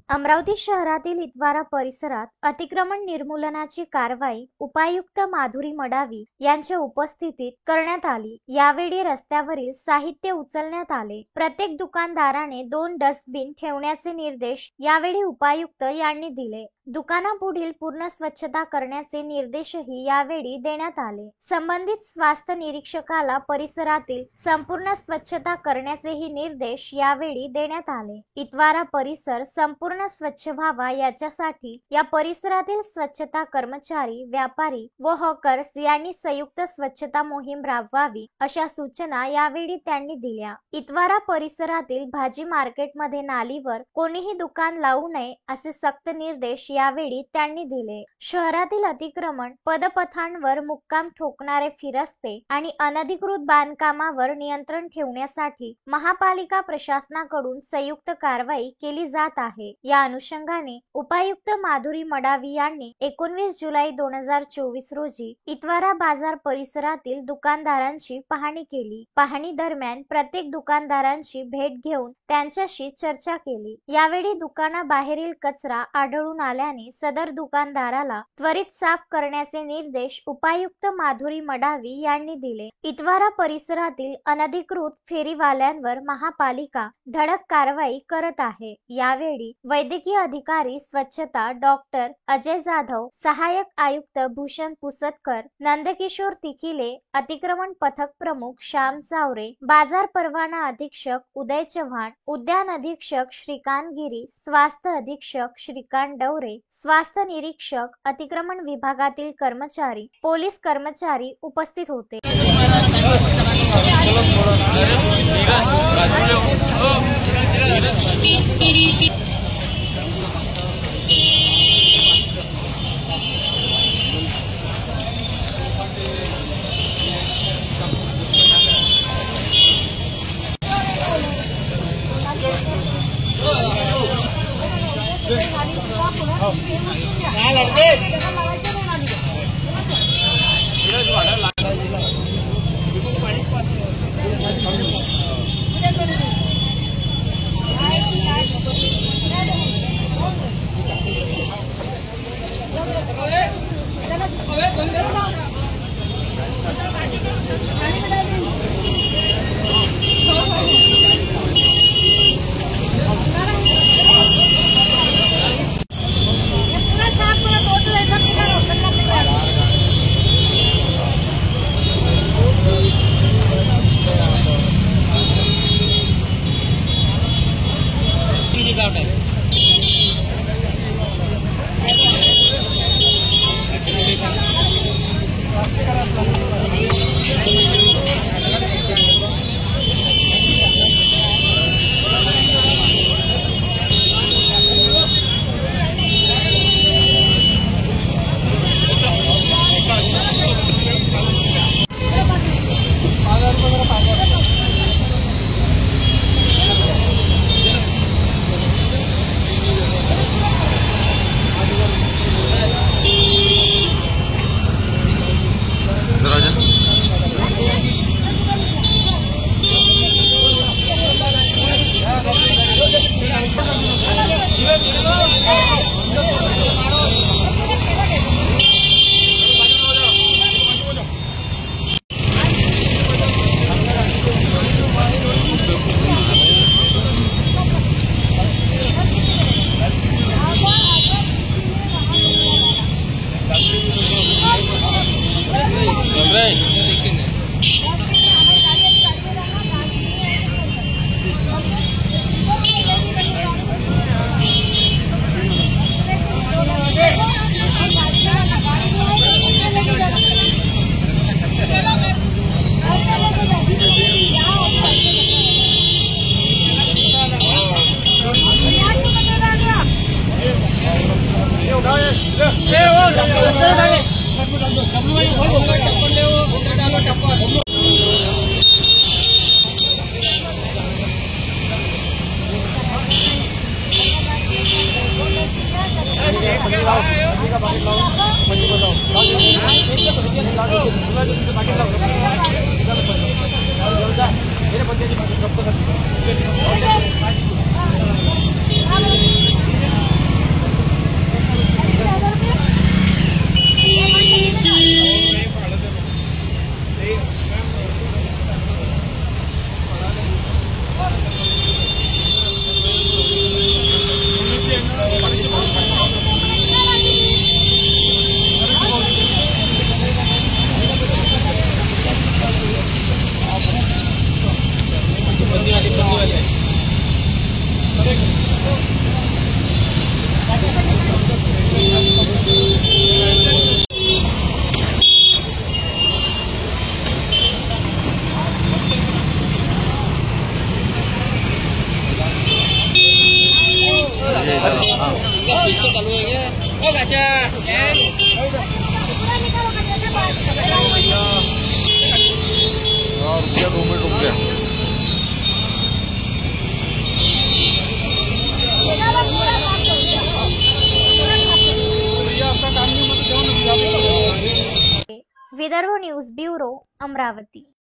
अमरावती शहरातील इतवारा परिसरात अतिक्रमण निर्मूलनाची कारवाई उपायुक्त माधुरी मडावी यांच्या उपस्थितीत करण्यात आली। यावेळी रस्त्यावरील साहित्य उचलण्यात आले। प्रत्येक दुकानदाराने 2 डस्टबिन ठेवण्याचे निर्देश यावेळी उपायुक्त यांनी दिले। दुकानापुढील पूर्ण स्वच्छता करण्याचे निर्देशही यावेळी देण्यात आले। संबंधित स्वास्थ्य निरीक्षकाला परिसरातील संपूर्ण स्वच्छता करण्याचेही निर्देश यावेळी देण्यात आले। इतवारा परिसर संपूर्ण स्वच्छ व्हावा याच्यासाठी या परिसरातील स्वच्छता कर्मचारी, व्यापारी व हॉकर्स यांनी संयुक्त स्वच्छता मोहीम राबवावी अशा सूचना यावेळी त्यांनी दिल्या। इतवारा परिसरातील भाजी मार्केटमध्ये नालीवर कोणीही दुकान लावू नये असे सक्त निर्देश यावेळी त्यांनी दिले। शहरातील अतिक्रमण, पदपथांवर मुक्काम ठोकणारे फिरस्ते आणि अनधिकृत बांधकामावर नियंत्रण ठेवण्यासाठी महापालिका प्रशासनाकडून संयुक्त कारवाई केली जात आहे। या अनुषंगाने उपायुक्त माधुरी मडावी यांनी 19 जुलै 2024 रोजी इतवारा बाजार परिसरातील दुकानदारांची पाहणी केली। पाहणी दरम्यान प्रत्येक दुकानदारांची भेट घेऊन त्यांच्याशी चर्चा केली। यावेळी दुकानाबाहेरील कचरा आढळून आल्याने सदर दुकानदाराला त्वरित साफ करण्याचे निर्देश उपायुक्त माधुरी मडावी यांनी दिले। इतवारा परिसरातील अनधिकृत फेरीवाल्यांवर महापालिका धडक कारवाई करत आहे। यावेळी वैद्यकीय अधिकारी स्वच्छता डॉक्टर अजय जाधव, सहाय्यक आयुक्त भूषण पुसतकर, नंदकिशोर तिखिले, अतिक्रमण पथक प्रमुख श्याम चावरे, बाजार परवाना अधीक्षक उदय चव्हाण, उद्यान अधीक्षक श्रीकांत गिरी, स्वास्थ्य अधीक्षक श्रीकांत डवरे, स्वास्थ्य निरीक्षक, अतिक्रमण विभागातील कर्मचारी, पोलीस कर्मचारी उपस्थित होते। मेरे बच्चे रुक 2 मिनट रुक गया। Vidarbha news bureau, Amravati.